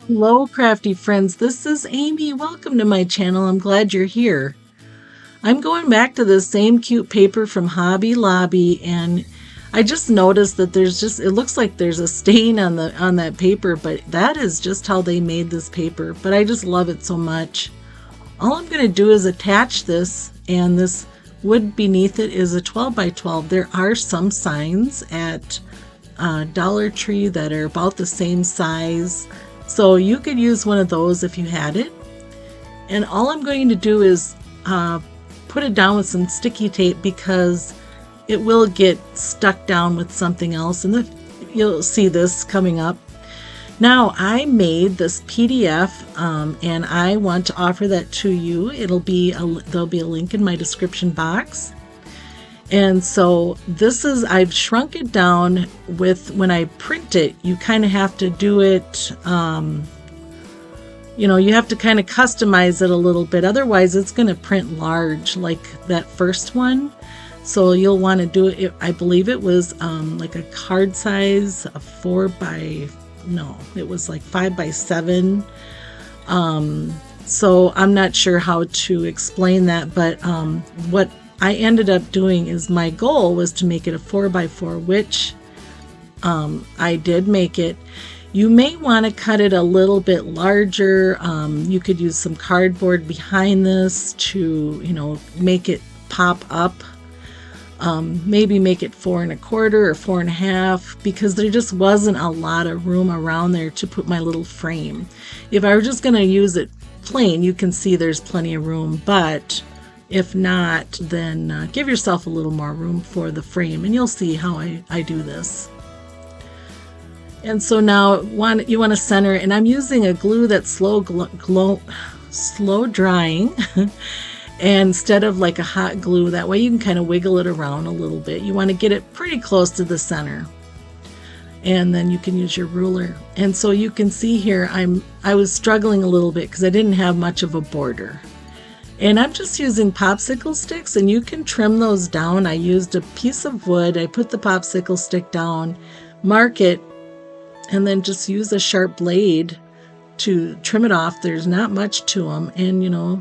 Hello, crafty friends. This is Amy. Welcome to my channel. I'm glad you're here. I'm going back to the same cute paper from Hobby Lobby, and I just noticed that it looks like there's a stain on that paper, but that is just how they made this paper. But I just love it so much. All I'm going to do is attach this, and this wood beneath it is a 12 by 12. There are some signs at Dollar Tree that are about the same size. So you could use one of those if you had it. And all I'm going to do is put it down with some sticky tape because it will get stuck down with something else. And you'll see this coming up. Now I made this PDF and I want to offer that to you. There'll be a link in my description box. And so I've shrunk it down when I print it, you kind of have to do it, you have to kind of customize it a little bit. Otherwise, it's going to print large like that first one. So you'll want to do it. I believe it was like a card size, it was like 5 by 7. So I'm not sure how to explain that, but what I ended up doing is my goal was to make it a 4 by 4, which I did make it. You may want to cut it a little bit larger. You could use some cardboard behind this to, make it pop up. Maybe make it 4 1/4 or 4 1/2 because there just wasn't a lot of room around there to put my little frame. If I were just going to use it plain, you can see there's plenty of room, but if not, then give yourself a little more room for the frame, and you'll see how I do this. And so now you want to center, and I'm using a glue that's slow drying instead of like a hot glue. That way you can kind of wiggle it around a little bit. You want to get it pretty close to the center. And then you can use your ruler. And so you can see here I was struggling a little bit because I didn't have much of a border. And I'm just using popsicle sticks, and you can trim those down. I used a piece of wood. I put the popsicle stick down, mark it, and then just use a sharp blade to trim it off. There's not much to them. And, a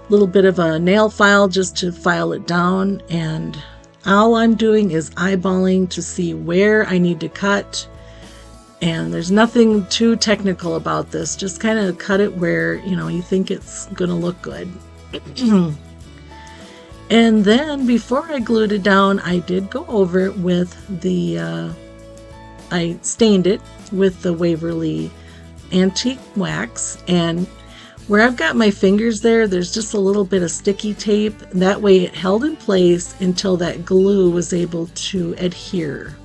little bit of a nail file just to file it down. And all I'm doing is eyeballing to see where I need to cut. And there's nothing too technical about this. Just kind of cut it where, you think it's going to look good. And then before I glued it down, I did go over it with I stained it with the Waverly antique wax, and where I've got my fingers there's just a little bit of sticky tape. That way it held in place until that glue was able to adhere.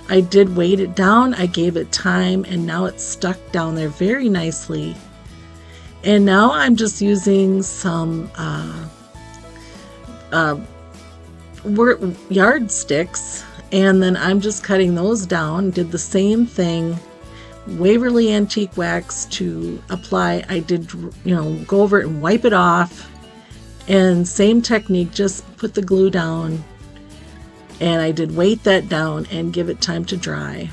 I did weight it down, I gave it time, and now it's stuck down there very nicely. And now I'm just using some yardsticks, and then I'm just cutting those down. Did the same thing, Waverly antique wax to apply. I did, go over it and wipe it off, and same technique, just put the glue down, and I did weight that down and give it time to dry.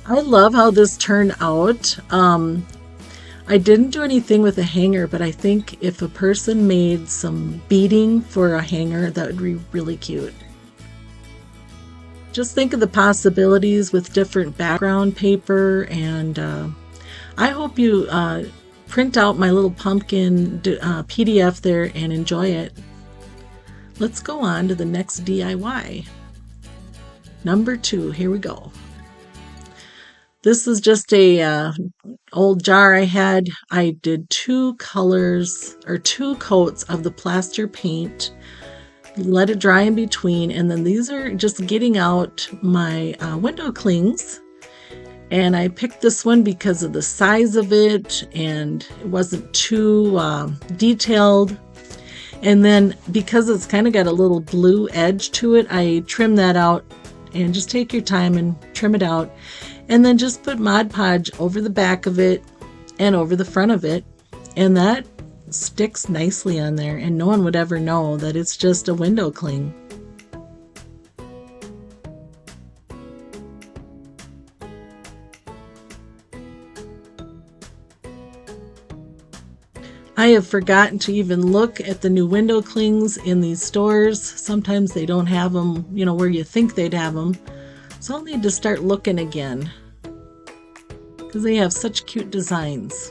I love how this turned out. I didn't do anything with a hanger, but I think if a person made some beading for a hanger, that would be really cute. Just think of the possibilities with different background paper, and I hope you print out my little pumpkin PDF there and enjoy it. Let's go on to the next DIY. Number 2, here we go. This is just a old jar I had. I did 2 coats of the plaster paint, let it dry in between, and then these are just getting out my window clings. And I picked this one because of the size of it, and it wasn't too detailed. And then because it's kind of got a little blue edge to it, I trimmed that out. And just take your time and trim it out. And then just put Mod Podge over the back of it and over the front of it. And that sticks nicely on there, and no one would ever know that it's just a window cling. I have forgotten to even look at the new window clings in these stores. Sometimes they don't have them, where you think they'd have them. So I'll need to start looking again because they have such cute designs.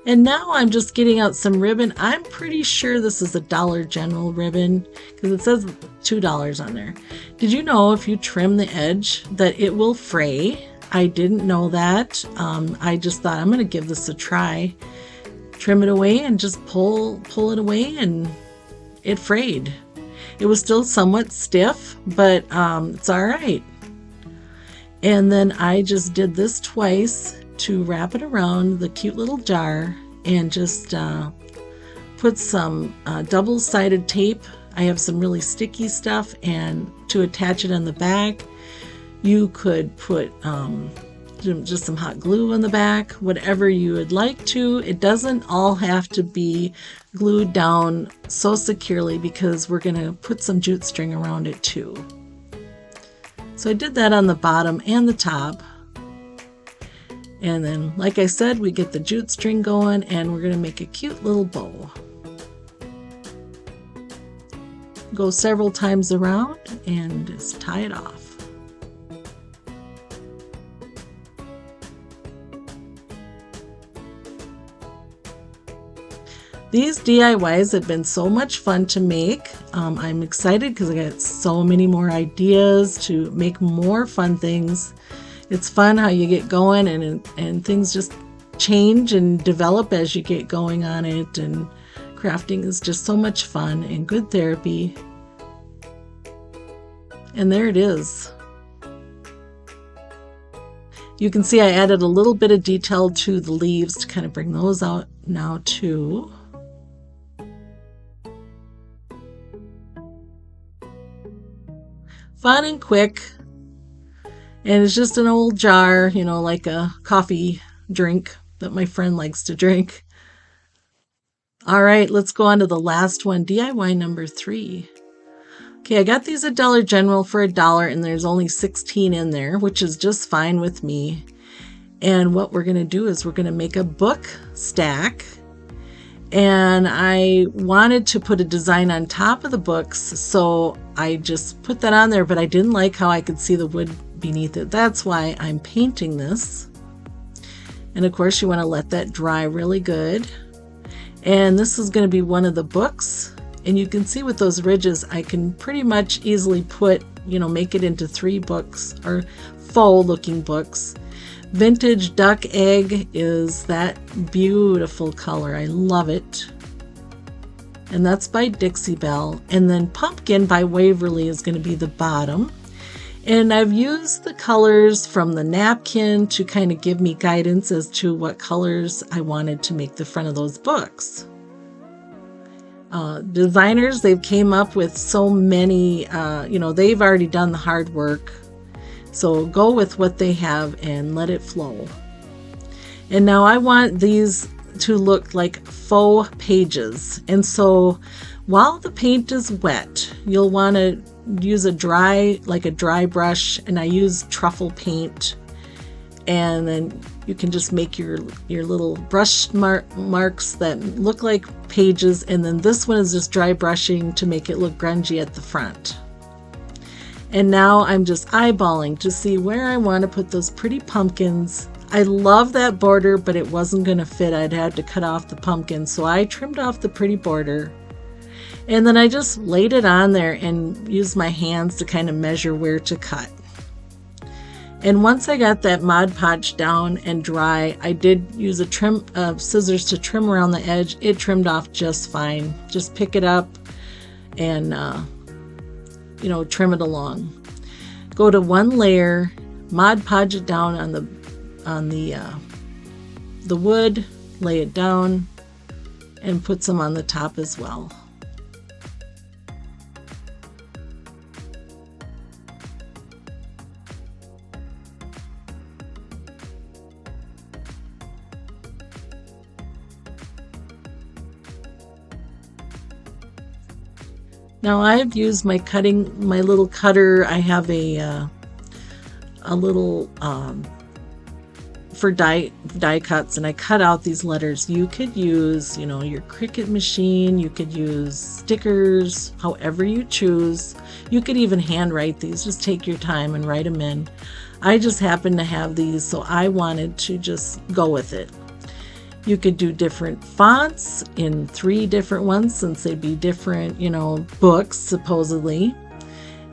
And now I'm just getting out some ribbon. I'm pretty sure this is a Dollar General ribbon because it says $2 on there. Did you know if you trim the edge that it will fray? I didn't know that. I just thought I'm going to give this a try. Trim it away and just pull it away, and it frayed. It was still somewhat stiff, but it's all right. And then I just did this twice to wrap it around the cute little jar and just put some double-sided tape. I have some really sticky stuff, and to attach it on the back, you could put just some hot glue on the back, whatever you would like to. It doesn't all have to be glued down so securely because we're going to put some jute string around it too. So I did that on the bottom and the top. And then, like I said, we get the jute string going, and we're going to make a cute little bow. Go several times around and just tie it off. These DIYs have been so much fun to make. I'm excited because I got so many more ideas to make more fun things. It's fun how you get going and things just change and develop as you get going on it, and crafting is just so much fun and good therapy. And there it is. You can see I added a little bit of detail to the leaves to kind of bring those out now too. Fun and quick. And it's just an old jar, like a coffee drink that my friend likes to drink. All right, let's go on to the last one, DIY number 3. Okay, I got these at Dollar General for $1, and there's only 16 in there, which is just fine with me. And what we're going to do is we're going to make a book stack. And I wanted to put a design on top of the books, so I just put that on there, but I didn't like how I could see the wood beneath it. That's why I'm painting this. And of course, you want to let that dry really good. And this is going to be one of the books. And you can see with those ridges, I can pretty much easily put, make it into 3 books, or faux looking books. Vintage duck egg is that beautiful color. I love it. And that's by Dixie Belle. And then Pumpkin by Waverly is going to be the bottom. And I've used the colors from the napkin to kind of give me guidance as to what colors I wanted to make the front of those books. Designers, they've came up with so many, they've already done the hard work. So go with what they have and let it flow. And now I want these to look like faux pages. And so while the paint is wet, you'll want to use a dry brush, and I use truffle paint. And then you can just make your little brush marks that look like pages. And then this one is just dry brushing to make it look grungy at the front. And now I'm just eyeballing to see where I want to put those pretty pumpkins. I love that border, but it wasn't going to fit. I'd had to cut off the pumpkin, so I trimmed off the pretty border. And then I just laid it on there and used my hands to kind of measure where to cut. And once I got that Mod Podge down and dry, I did use a scissors to trim around the edge. It trimmed off just fine. Just pick it up and trim it along. Go to one layer, Mod Podge it down on the wood, lay it down, and put some on the top as well. Now I've used my little cutter. I have a little for die cuts, and I cut out these letters. You could use, you know, your Cricut machine, you could use stickers, however you choose. You could even handwrite these, just take your time and write them in. I just happen to have these, so I wanted to just go with it. You could do different fonts in 3 different ones, since they'd be different, you know, books supposedly.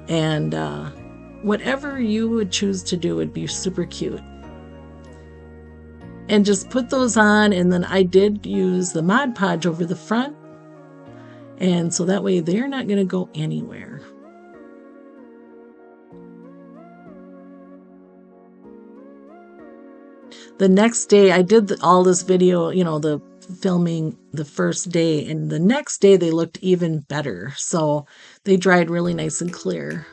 And whatever you would choose to do would be super cute. And just put those on, and then I did use the Mod Podge over the front, and so that way they're not going to go anywhere. The next day I did all this video, you know, the filming the first day, and the next day they looked even better. So they dried really nice and clear.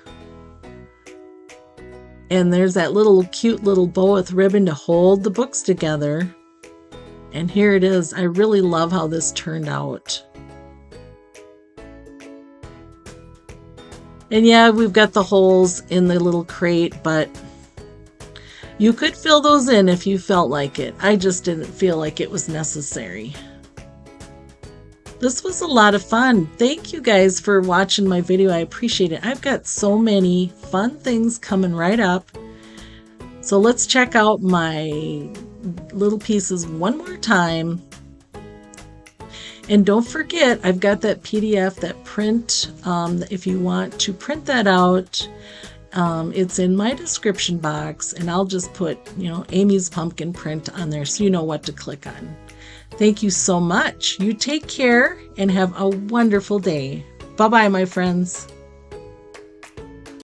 And there's that little cute little bow with ribbon to hold the books together. And here it is. I really love how this turned out. And yeah, we've got the holes in the little crate, but you could fill those in if you felt like it. I just didn't feel like it was necessary. This was a lot of fun. Thank you guys for watching my video. I appreciate it. I've got so many fun things coming right up. So let's check out my little pieces one more time. And don't forget, I've got that PDF, that print. If you want to print that out, it's in my description box, and I'll just put, you know, Amy's pumpkin print on there so you know what to click on. Thank you so much. You take care and have a wonderful day. Bye-bye, my friends.